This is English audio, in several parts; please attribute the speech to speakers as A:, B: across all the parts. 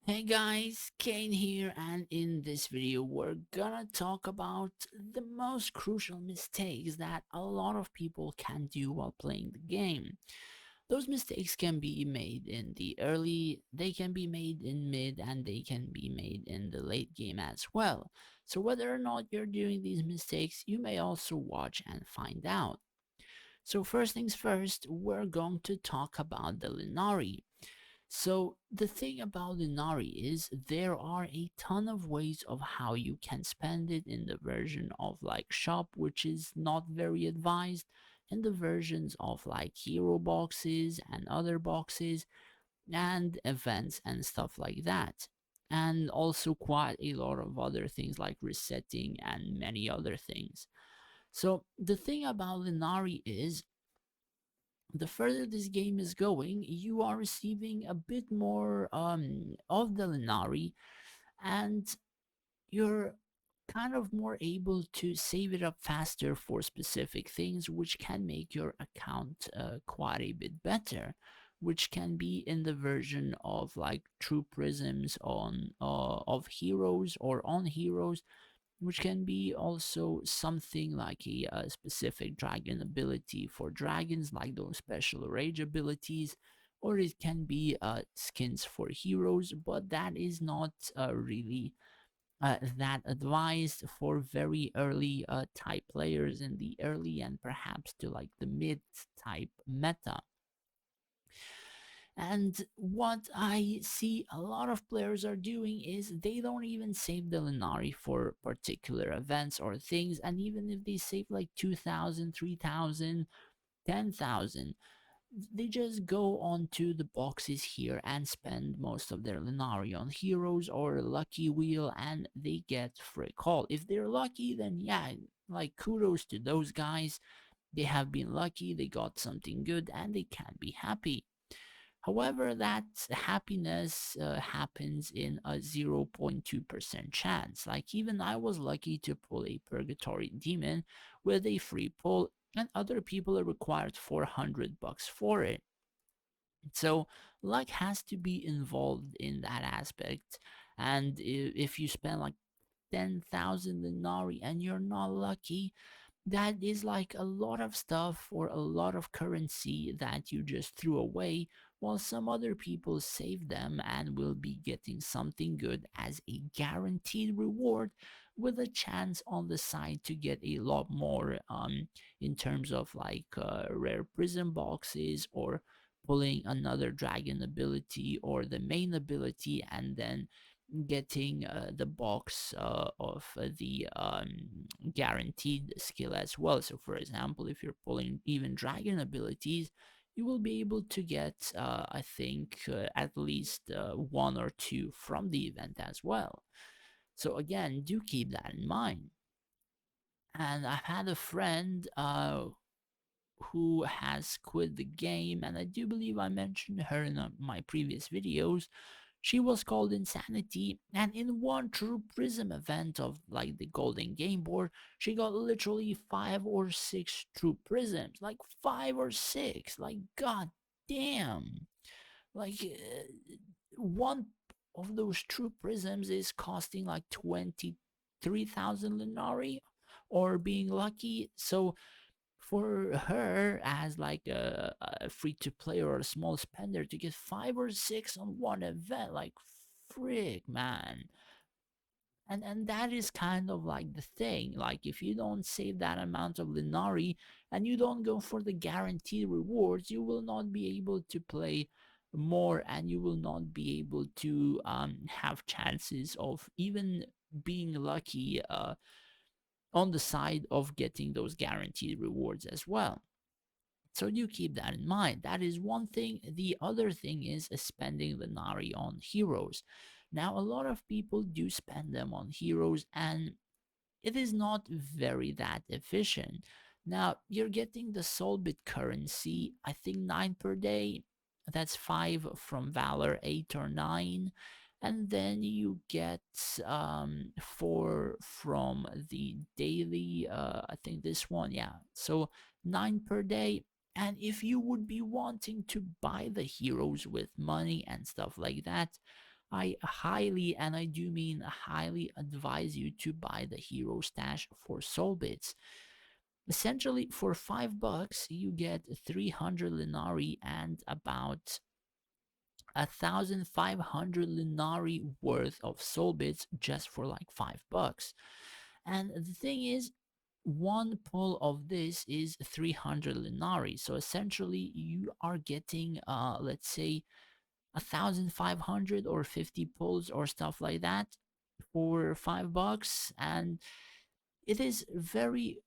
A: Hey guys, Kane here, and in this video we're gonna talk about the most crucial mistakes that a lot of people can do while playing the game. Those mistakes can be made in the early, they can be made in mid, and they can be made in the late game as well. So whether or not you're doing these mistakes, you may also watch and find out. So first things first, we're going to talk about the Linari. So the thing about Linari is there are a ton of ways of how you can spend it in the version of like shop, which is not very advised, in the versions of like hero boxes and other boxes and events and stuff like that. And also quite a lot of other things like resetting and many other things. So the thing about Linari is the further this game is going, you are receiving a bit more of the Linari, and you're kind of more able to save it up faster for specific things, which can make your account quite a bit better. Which can be in the version of like true prisms on of heroes or on heroes, which can be also something like a specific dragon ability for dragons, like those special rage abilities, or it can be skins for heroes, but that is not really that advised for very early type players in the early and perhaps to like the mid type meta. And what I see a lot of players are doing is they don't even save the Linari for particular events or things. And even if they save like 2,000, 3,000, 10,000, they just go onto the boxes here and spend most of their Linari on heroes or lucky wheel and they get free call. If they're lucky, then yeah, like kudos to those guys. They have been lucky, they got something good, and they can be happy. However, that happiness happens in a 0.2% chance. Like, even I was lucky to pull a Purgatory Demon with a free pull, and other people are required $400 for it. So, luck has to be involved in that aspect. And if you spend like 10,000 Linari and you're not lucky, that is like a lot of stuff or a lot of currency that you just threw away, while some other people save them and will be getting something good as a guaranteed reward, with a chance on the side to get a lot more in terms of like rare prison boxes or pulling another dragon ability or the main ability, and then getting the box of the guaranteed skill as well. So, for example, if you're pulling even dragon abilities, you will be able to get, I think, at least one or two from the event as well. So, again, do keep that in mind. And I've had a friend who has quit the game, and I do believe I mentioned her in my previous videos. She was called Insanity, and in one true Prism event of like the Golden Game Board, she got literally 5 or 6 true Prisms. Like 5 or 6. Like, god damn. Like, one of those true Prisms is costing like 23,000 Linari, or being lucky. So, for her as like a free to play or a small spender to get 5 or 6 on one event, like frick, man. And that is kind of like the thing. Like, if you don't save that amount of Linari and you don't go for the guaranteed rewards, you will not be able to play more, and you will not be able to have chances of even being lucky on the side of getting those guaranteed rewards as well. So do keep that in mind. That is one thing. The other thing is spending the Nari on heroes. Now, a lot of people do spend them on heroes, and it is not very that efficient. Now, you're getting the Soulbit currency, I think 9 per day. That's 5 from Valor, 8 or 9. And then you get 4 from the daily, I think this one, yeah. So 9 per day. And if you would be wanting to buy the heroes with money and stuff like that, I highly, and I do mean highly, advise you to buy the hero stash for soul bits. Essentially, for $5, you get 300 Linari and about 1,500 Linari worth of soul bits just for like $5. And the thing is, one pull of this is 300 Linari. So essentially, you are getting, let's say, 1,500 or 50 pulls or stuff like that for $5. And it is very,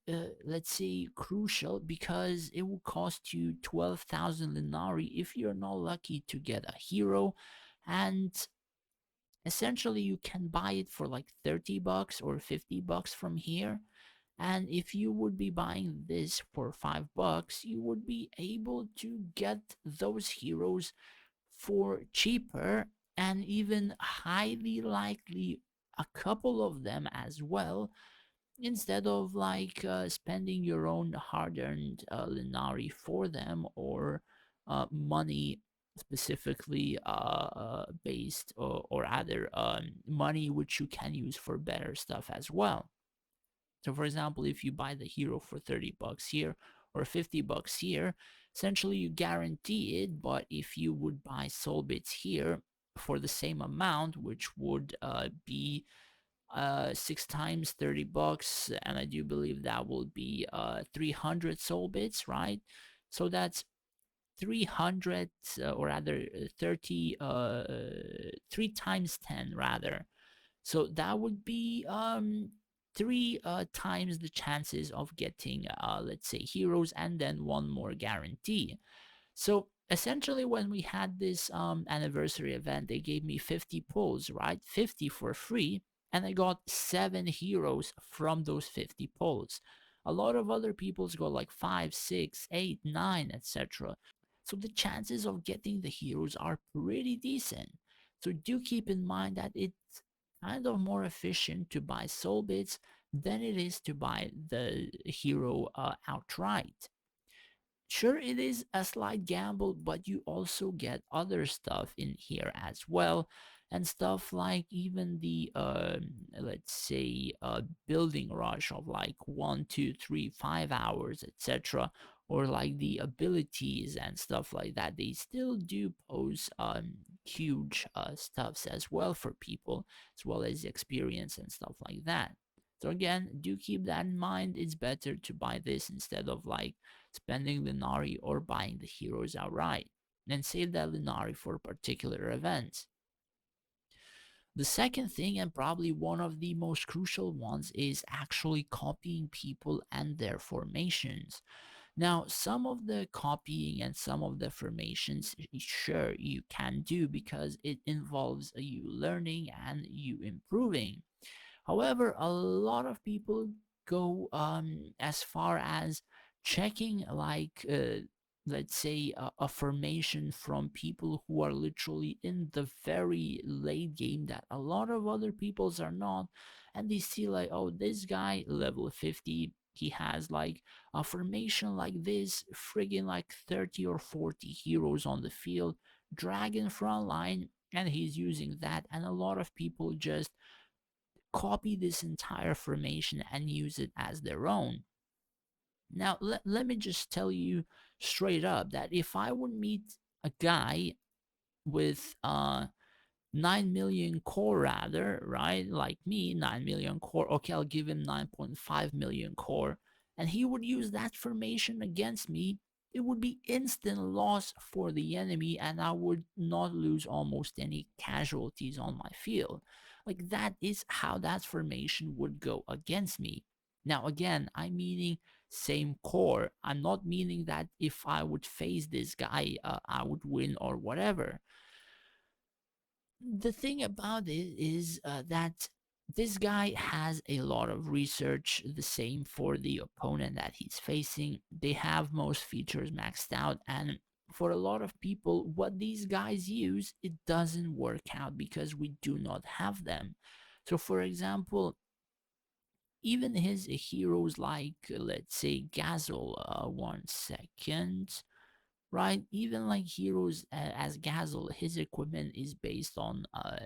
A: let's say, crucial because it will cost you 12,000 Linari if you're not lucky to get a hero. And essentially, you can buy it for like $30 or $50 from here. And if you would be buying this for $5, you would be able to get those heroes for cheaper, and even highly likely a couple of them as well, instead of like spending your own hard-earned Linari for them, or money specifically based, or other money which you can use for better stuff as well. So for example, if you buy the hero for $30 here or $50 here, essentially you guarantee it. But if you would buy soul bits here for the same amount, which would be 6 times $30, and I do believe that will be 300 soul bits, right? So that's 300, or rather 30, 3 times 10 rather. So that would be three times the chances of getting, let's say, heroes, and then one more guarantee. So essentially, when we had this anniversary event, they gave me 50 pulls, right? 50 for free, and I got 7 heroes from those 50 pulls. A lot of other people's got like 5, 6, 8, 9, etc. So the chances of getting the heroes are pretty decent. So do keep in mind that it's kind of more efficient to buy soul bits than it is to buy the hero outright. Sure, it is a slight gamble, but you also get other stuff in here as well. And stuff like even the, let's say, building rush of like 1, 2, 3, 5 hours, etc. Or like the abilities and stuff like that. They still do pose huge stuffs as well for people, as well as experience and stuff like that. So again, do keep that in mind. It's better to buy this instead of like spending Linari or buying the heroes outright, and save that Linari for particular events. The second thing, and probably one of the most crucial ones, is actually copying people and their formations. Now, some of the copying and some of the formations, sure, you can do because it involves you learning and you improving. However, a lot of people go as far as checking like, let's say, a formation from people who are literally in the very late game that a lot of other peoples are not, and they see like, oh, this guy level 50, he has like a formation like this, friggin' like 30 or 40 heroes on the field, dragon front line, and he's using that. And a lot of people just copy this entire formation and use it as their own. Now, let me just tell you straight up that if I would meet a guy with 9 million core, rather, right? Like me, 9 million core. Okay, I'll give him 9.5 million core. And he would use that formation against me. It would be instant loss for the enemy, and I would not lose almost any casualties on my field. Like, that is how that formation would go against me. Now, again, I'm meaning same core. I'm not meaning that if I would face this guy, I would win or whatever. The thing about it is that this guy has a lot of research, the same for the opponent that he's facing. They have most features maxed out, and for a lot of people, what these guys use, it doesn't work out because we do not have them. So for example, even his heroes like, let's say, Gazelle, 1 second. right? Even like heroes as Gazel, his equipment is based on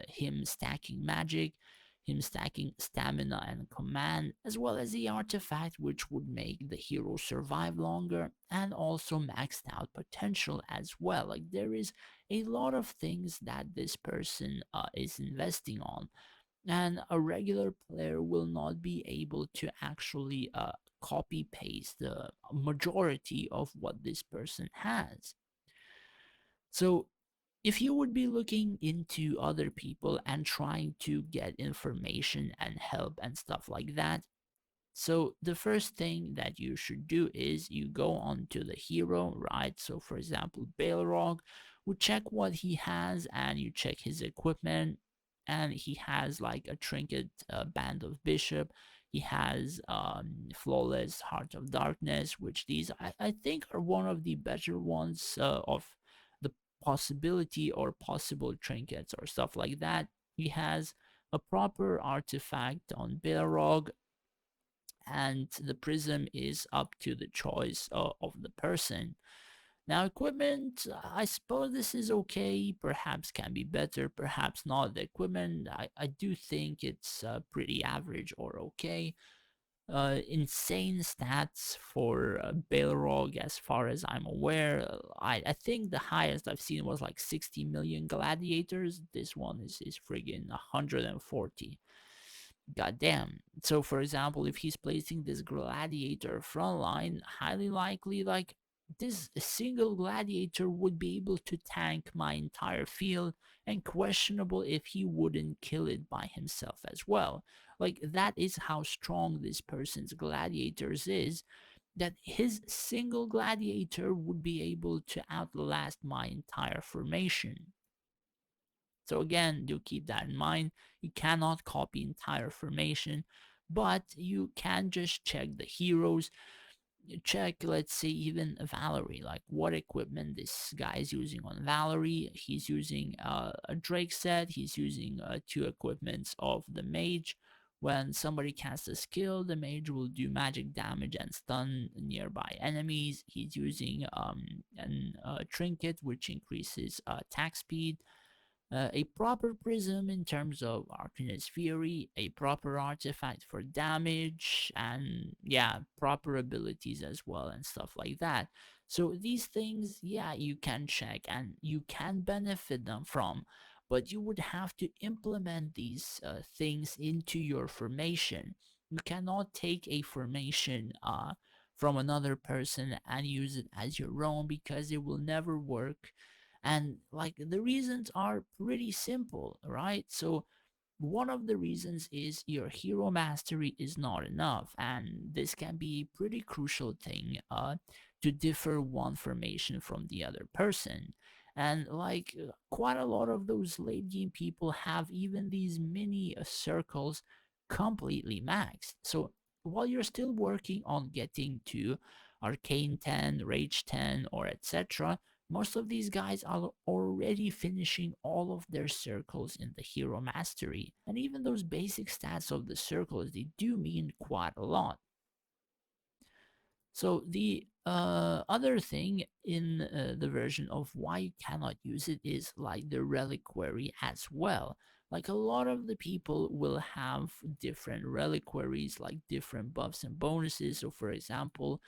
A: him stacking magic, him stacking stamina and command, as well as the artifact, which would make the hero survive longer, and also maxed out potential as well. Like there is a lot of things that this person is investing on, and a regular player will not be able to actually copy paste the majority of what this person has. So if you would be looking into other people and trying to get information and help and stuff like that, so the first thing that you should do is you go on to the hero, right? So for example, Balrog, we check what he has and you check his equipment, and he has like a trinket band of bishop. He has flawless heart of darkness, which these I think are one of the better ones of the possibility or possible trinkets or stuff like that. He has a proper artifact on Balrog, and the prism is up to the choice of the person. Now, equipment, I suppose this is okay, perhaps can be better, perhaps not. The equipment, I do think it's pretty average or okay. Insane stats for Balrog, as far as I'm aware. I think the highest I've seen was like 60 million gladiators. This one is friggin' 140. Goddamn. So, for example, if he's placing this gladiator front line, highly likely, like, this single gladiator would be able to tank my entire field, and questionable if he wouldn't kill it by himself as well. Like, that is how strong this person's gladiators is, that his single gladiator would be able to outlast my entire formation. So again, do keep that in mind. You cannot copy entire formation, but you can just check the heroes. You check, let's say, even Valerie, like what equipment this guy is using on Valerie. He's using a Drake set. He's using two equipments of the mage. When somebody casts a skill, the mage will do magic damage and stun nearby enemies. He's using an trinket, which increases attack speed, a proper prism in terms of Arcanist Fury, a proper artifact for damage, and yeah, proper abilities as well, and stuff like that. So these things, yeah, you can check and you can benefit them from, but you would have to implement these things into your formation. You cannot take a formation from another person and use it as your own, because it will never work. And like the reasons are pretty simple, right? So one of the reasons is your hero mastery is not enough, and this can be a pretty crucial thing to differ one formation from the other person. And like quite a lot of those late game people have even these mini circles completely maxed. So while you're still working on getting to Arcane 10, Rage 10, or etc., most of these guys are already finishing all of their circles in the hero mastery, and even those basic stats of the circles, they do mean quite a lot. So the other thing in the version of why you cannot use it is like the reliquary as well. Like a lot of the people will have different reliquaries, like different buffs and bonuses. So for example,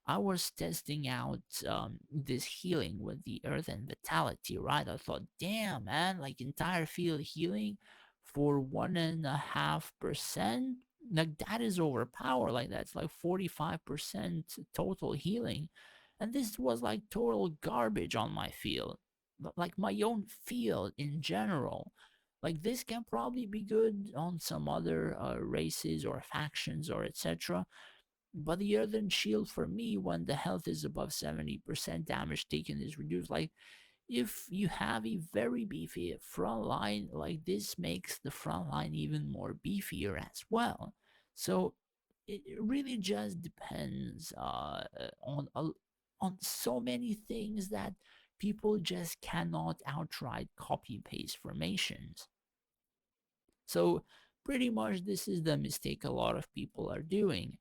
A: I was testing out this healing with the earth and vitality, right? I thought, damn, man, like entire field healing for 1.5%. Like that is overpowered. Like that's like 45% total healing. And this was like total garbage on my field. Like my own field in general. Like this can probably be good on some other races or factions or etc, but the earthen shield for me, when the health is above 70%, damage taken is reduced. Like, if you have a very beefy front line, like this makes the front line even more beefier as well. So it really just depends on so many things that people just cannot outright copy paste formations. So pretty much this is the mistake a lot of people are doing.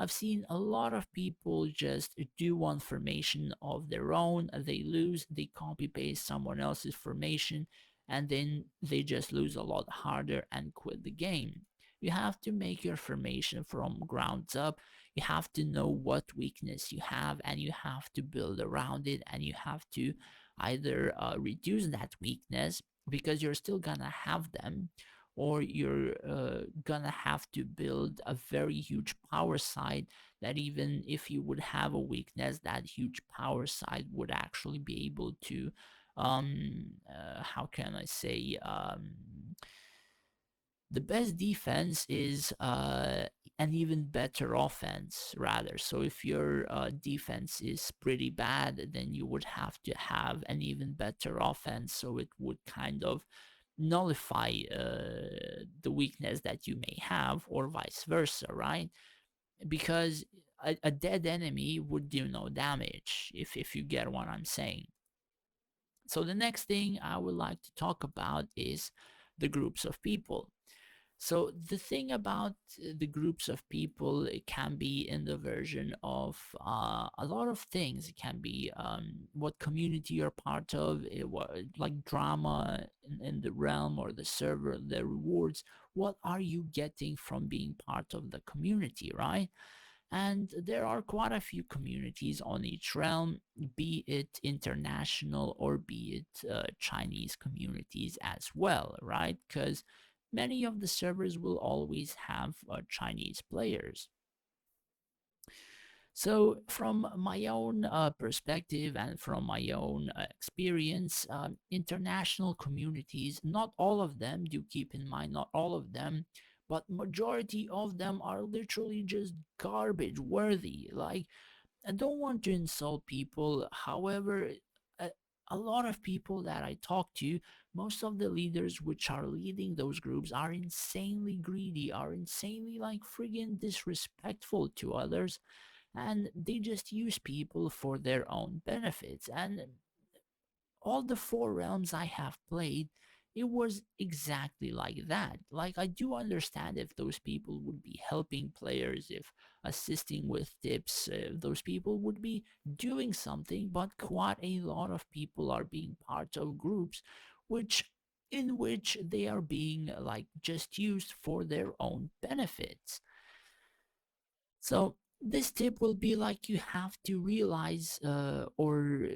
A: I've seen a lot of people just do one formation of their own, they lose, they copy paste someone else's formation, and then they just lose a lot harder and quit the game. You have to make your formation from ground up. You have to know what weakness you have, and you have to build around it, and you have to either reduce that weakness because you're still gonna have them, or you're gonna have to build a very huge power side that even if you would have a weakness, that huge power side would actually be able to how can I say, the best defense is an even better offense, rather. So if your defense is pretty bad, then you would have to have an even better offense, so it would kind of nullify the weakness that you may have, or vice versa, right? Because a dead enemy would do no damage, if you get what I'm saying. So the next thing I would like to talk about is the groups of people. So the thing about the groups of people, it can be in the version of a lot of things. It can be what community you're part of, like drama in the realm or the server, the rewards. What are you getting from being part of the community, right? And there are quite a few communities on each realm, be it international or be it Chinese communities as well, right? Because many of the servers will always have Chinese players. So, from my own perspective and from my own experience, international communities, not all of them, do keep in mind, not all of them, but majority of them are literally just garbage worthy. Like, I don't want to insult people. However, a, a lot of people that I talk to, most of the leaders which are leading those groups are insanely greedy, are insanely like friggin' disrespectful to others, and they just use people for their own benefits. And all the four realms I have played, it was exactly like that. Like, I do understand if those people would be helping players, if assisting with tips, those people would be doing something, but quite a lot of people are being part of groups which in which they are being like just used for their own benefits. So this tip will be like, you have to realize or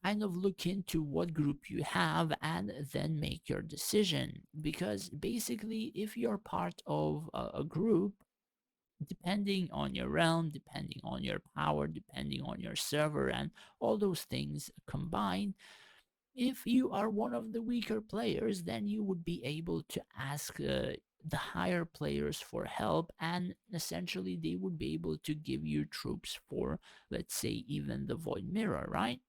A: kind of look into what group you have and then make your decision. Because basically, if you're part of a group, depending on your realm, depending on your power, depending on your server, and all those things combined, if you are one of the weaker players, then you would be able to ask the higher players for help, and essentially they would be able to give you troops for, let's say, even the Void Mirror, right?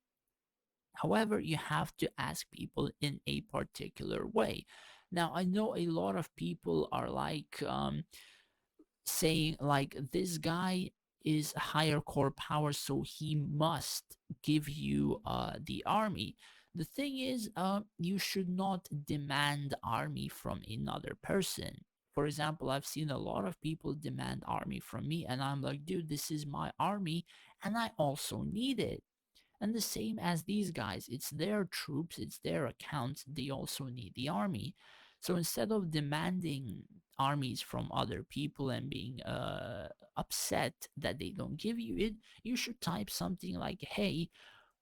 A: However, you have to ask people in a particular way. Now, I know a lot of people are like, saying like, this guy is a higher core power, so he must give you the army. The thing is, you should not demand army from another person. For example, I've seen a lot of people demand army from me, and I'm like, dude, this is my army, and I also need it. And the same as these guys, it's their troops, it's their accounts, they also need the army. So instead of demanding armies from other people and being upset that they don't give you it, you should type something like, hey,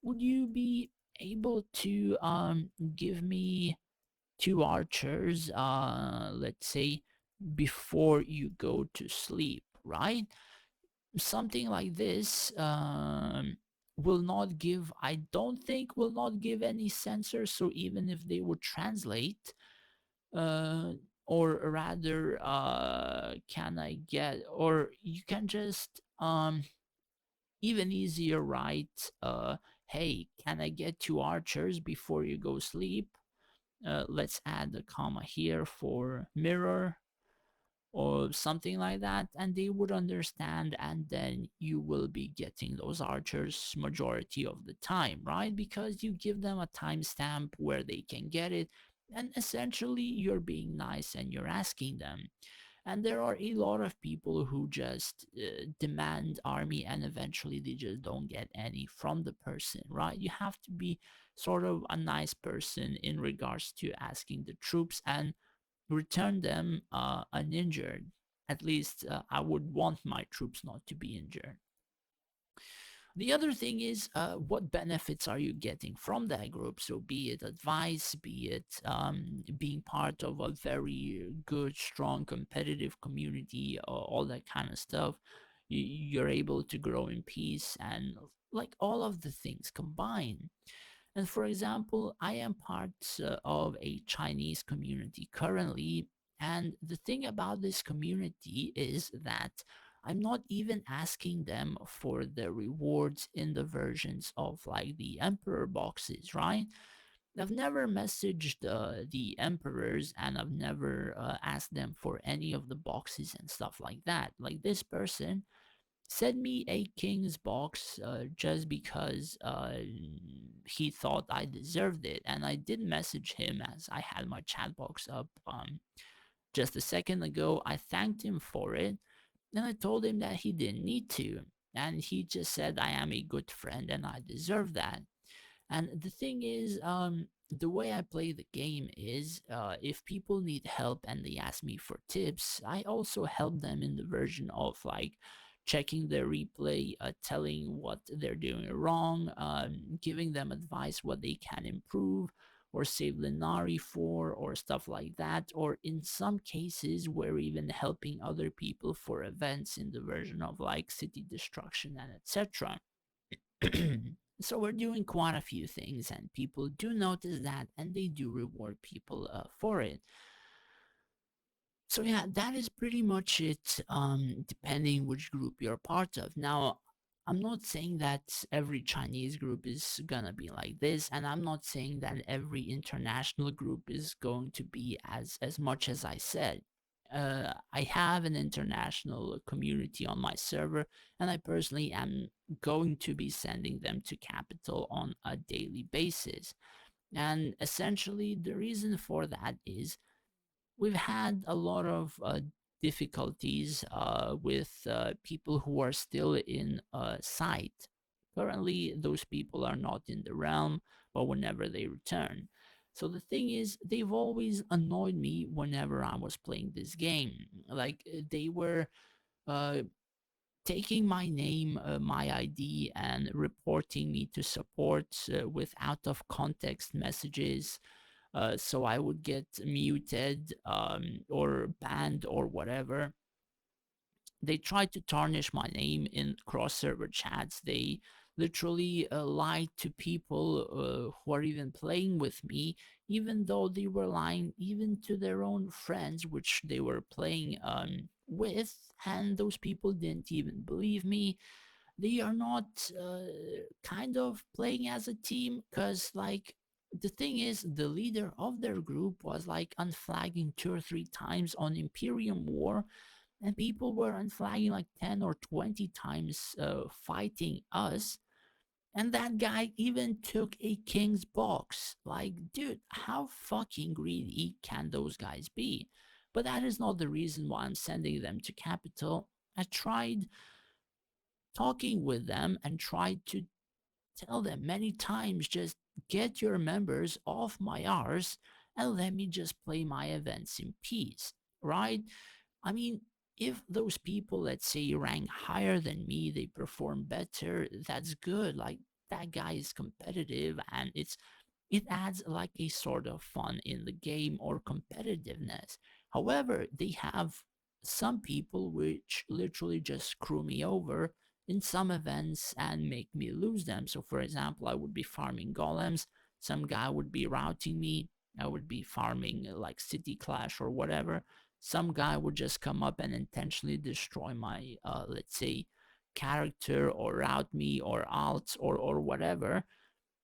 A: would you be able to give me two archers, let's say, before you go to sleep, right? Something like this will not give, I don't think, will not give any censor. So even if they would translate, uh, or rather, can I get, or you can just even easier write, hey, can I get two archers before you go sleep? Let's add a comma here for mirror, or something like that, and they would understand, and then you will be getting those archers majority of the time, right? Because you give them a timestamp where they can get it, and essentially you're being nice and you're asking them. And there are a lot of people who just demand army and eventually they just don't get any from the person, right? You have to be sort of a nice person in regards to asking the troops and return them uninjured. At least I would want my troops not to be injured. The other thing is, what benefits are you getting from that group? So, be it advice, be it being part of a very good, strong, competitive community, all that kind of stuff. You're able to grow in peace and like all of the things combined. And for example, I am part of a Chinese community currently. And the thing about this community is that I'm not even asking them for the rewards in the versions of like the Emperor boxes, right? I've never messaged the Emperors and I've never asked them for any of the boxes and stuff like that. Like this person send me a king's box just because he thought I deserved it. And I did message him as I had my chat box up just a second ago. I thanked him for it. And I told him that he didn't need to. And he just said, I am a good friend and I deserve that. And the thing is, the way I play the game is if people need help and they ask me for tips, I also help them in the version of like checking their replay, telling what they're doing wrong, giving them advice what they can improve or save Linari for, or stuff like that. Or in some cases, we're even helping other people for events in the version of like city destruction and etc. So we're doing quite a few things, and people do notice that, and they do reward people for it. So yeah, that is pretty much it. Depending which group you're part of. Now, I'm not saying that every Chinese group is gonna be like this, and I'm not saying that every international group is going to be as much as I said. I have an international community on my server, and I personally am going to be sending them to Capital on a daily basis. And essentially, the reason for that is we've had a lot of difficulties with people who are still in sight. Currently, those people are not in the realm, but whenever they return. So the thing is, they've always annoyed me whenever I was playing this game. Like they were uh, taking my name, my ID, and reporting me to support with out of context messages, so I would get muted or banned or whatever. They tried to tarnish my name in cross server chats. They literally lied to people who are even playing with me, even though they were lying even to their own friends, which they were playing with, and those people didn't even believe me. They are not kind of playing as a team because like the thing is the leader of their group was like unflagging 2 or 3 times on Imperium War, and people were unflagging like 10 or 20 times fighting us, and that guy even took a king's box. Like, dude, how fucking greedy can those guys be? But that is not the reason why I'm sending them to Capital. I tried talking with them and tried to tell them many times, just get your members off my arse and let me just play my events in peace, right? I mean, if those people, let's say, rank higher than me, they perform better, that's good. Like, that guy is competitive and it adds like a sort of fun in the game or competitiveness. However, they have some people which literally just screw me over in some events and make me lose them. So, for example, I would be farming golems, some guy would be routing me, I would be farming like City Clash or whatever. Some guy would just come up and intentionally destroy my, let's say, character or route me or alts or whatever.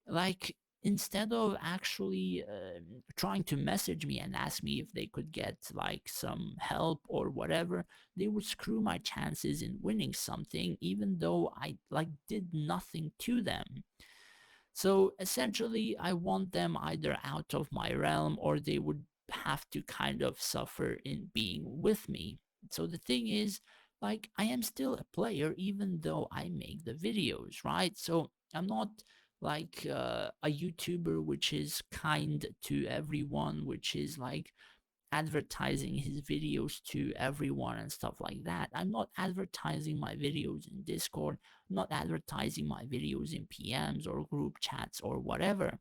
A: Like, instead of actually trying to message me and ask me if they could get like some help or whatever, they would screw my chances in winning something even though I like did nothing to them. So essentially I want them either out of my realm or they would have to kind of suffer in being with me. So the thing is, like, I am still a player even though I make the videos, right? So I'm not like a YouTuber which is kind to everyone, which is like advertising his videos to everyone and stuff like that. I'm not advertising my videos in Discord, not advertising my videos in PMs or group chats or whatever.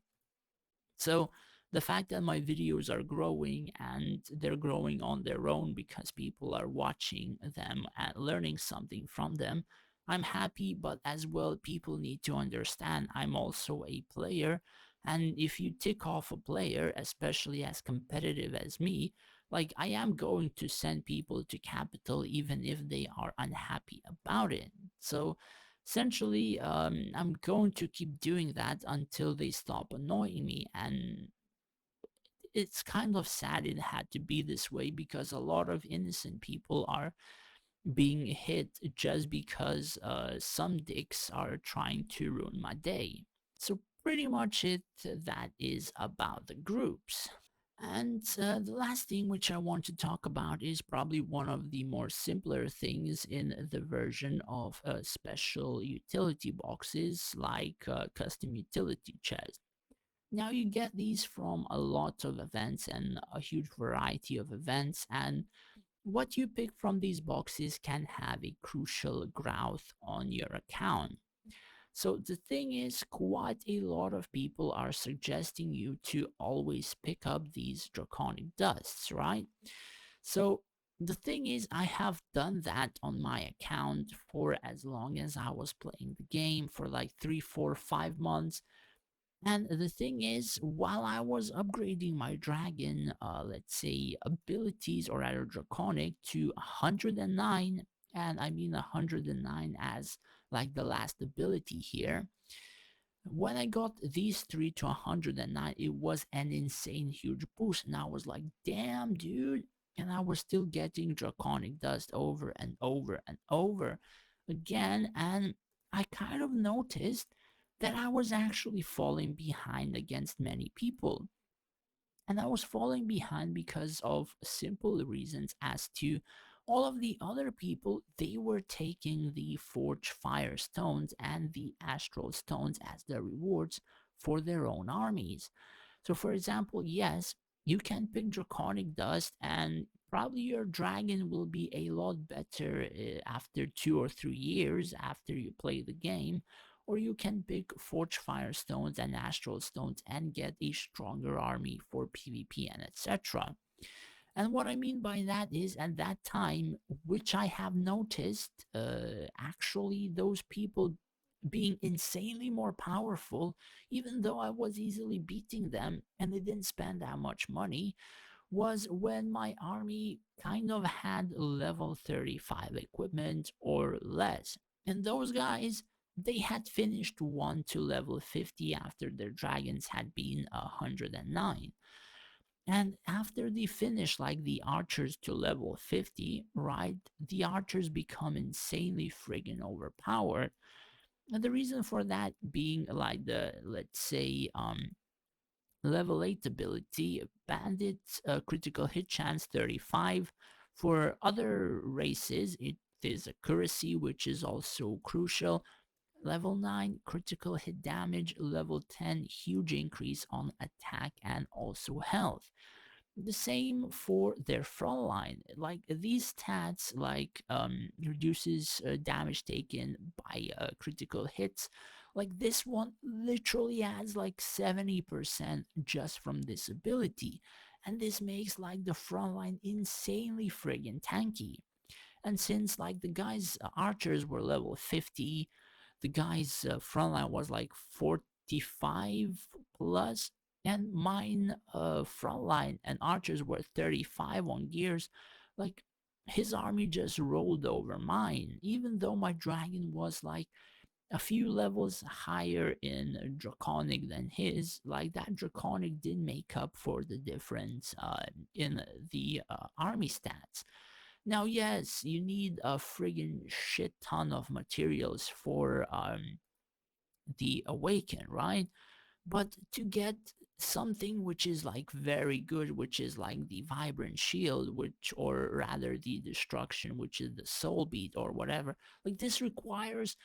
A: So the fact that my videos are growing and they're growing on their own because people are watching them and learning something from them, I'm happy, but as well, people need to understand I'm also a player. And if you tick off a player, especially as competitive as me, like I am going to send people to capital even if they are unhappy about it. So essentially, I'm going to keep doing that until they stop annoying me. And it's kind of sad it had to be this way because a lot of innocent people are being hit just because some dicks are trying to ruin my day. So, pretty much it that is about the groups. And the last thing which I want to talk about is probably one of the more simpler things in the version of special utility boxes like custom utility chest. Now you get these from a lot of events and a huge variety of events, and what you pick from these boxes can have a crucial growth on your account. So the thing is, quite a lot of people are suggesting you to always pick up these draconic dusts, right? So the thing is, I have done that on my account for as long as I was playing the game for like 3, 4, 5 months. And the thing is, while I was upgrading my dragon, let's say abilities or rather draconic to 109, and I mean 109 as like the last ability here, when I got these three to 109, it was an insane huge boost. And I was like, damn, dude. And I was still getting draconic dust over and over and over again. And I kind of noticed that I was actually falling behind against many people. And I was falling behind because of simple reasons as to all of the other people, they were taking the Forge Fire Stones and the Astral Stones as their rewards for their own armies. So, for example, yes, you can pick Draconic Dust, and probably your dragon will be a lot better after 2 or 3 years after you play the game. Or you can pick Forge Firestones and Astral Stones and get a stronger army for PvP and etc. And what I mean by that is, at that time, which I have noticed, actually, those people being insanely more powerful, even though I was easily beating them and they didn't spend that much money, was when my army kind of had level 35 equipment or less. And those guys, they had finished 1 to level 50 after their dragons had been 109. And after they finish like the archers to level 50, right, the archers become insanely friggin' overpowered. And the reason for that being like the, let's say, level 8 ability, bandit critical hit chance 35. For other races, it is accuracy, which is also crucial. Level 9, critical hit damage. Level 10, huge increase on attack and also health. The same for their front line. Like these stats, like reduces damage taken by critical hits. Like this one literally adds like 70% just from this ability, and this makes like the front line insanely friggin' tanky. And since like the guys archers were level 50, the guy's frontline was like 45 plus, and mine frontline and archers were 35 on gears. Like his army just rolled over mine, even though my dragon was like a few levels higher in draconic than his. Like that draconic did make up for the difference in the army stats. Now, yes, you need a friggin' shit ton of materials for the Awaken, right? But to get something which is like very good, which is like the vibrant shield, which, or rather the destruction, which is the soul beat or whatever. Like this requires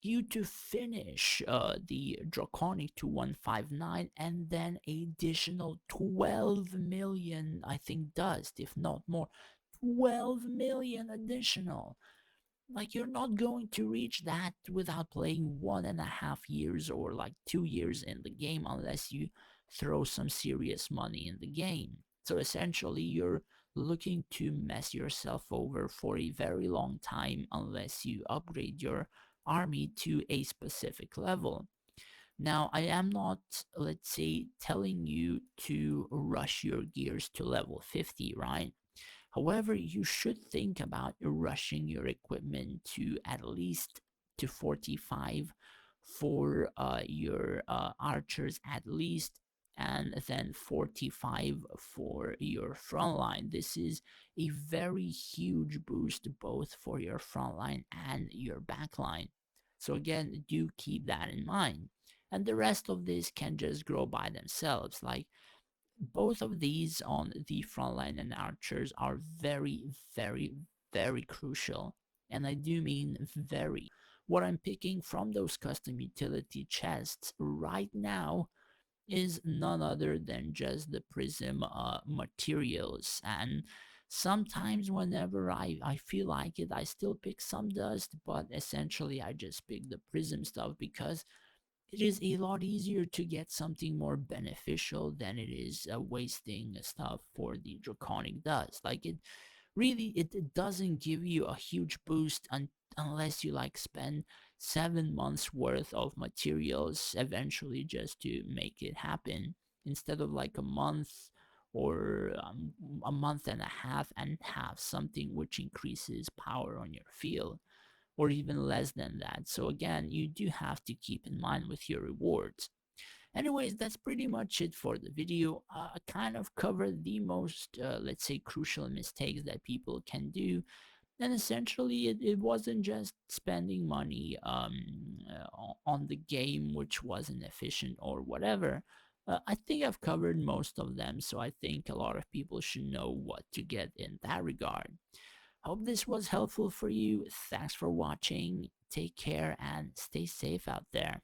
A: you to finish the draconic to 159 and then additional 12 million, I think, dust, if not more. 12 million additional. Like, you're not going to reach that without playing 1.5 years or like 2 years in the game, unless you throw some serious money in the game. So essentially, you're looking to mess yourself over for a very long time unless you upgrade your army to a specific level. Now, I am not, let's say, telling you to rush your gears to level 50, right? However, you should think about rushing your equipment to at least to 45 for your archers at least, and then 45 for your frontline. This is a very huge boost both for your frontline and your backline. So again, do keep that in mind. And the rest of this can just grow by themselves. Like, both of these on the front line and archers are very, very, very crucial. And I do mean very. What I'm picking from those custom utility chests right now is none other than just the prism materials. And sometimes whenever I feel like it, I still pick some dust, but essentially I just pick the prism stuff because it is a lot easier to get something more beneficial than it is wasting stuff for the draconic dust. Like, it really, it doesn't give you a huge boost unless you like spend 7 months worth of materials eventually just to make it happen, instead of like a month or a month and a half and have something which increases power on your field, or even less than that. So again, you do have to keep in mind with your rewards. Anyways, that's pretty much it for the video. I kind of covered the most, let's say, crucial mistakes that people can do. And essentially, it wasn't just spending money on the game, which wasn't efficient or whatever. I think I've covered most of them, so I think a lot of people should know what to get in that regard. Hope this was helpful for you. Thanks for watching. Take care and stay safe out there.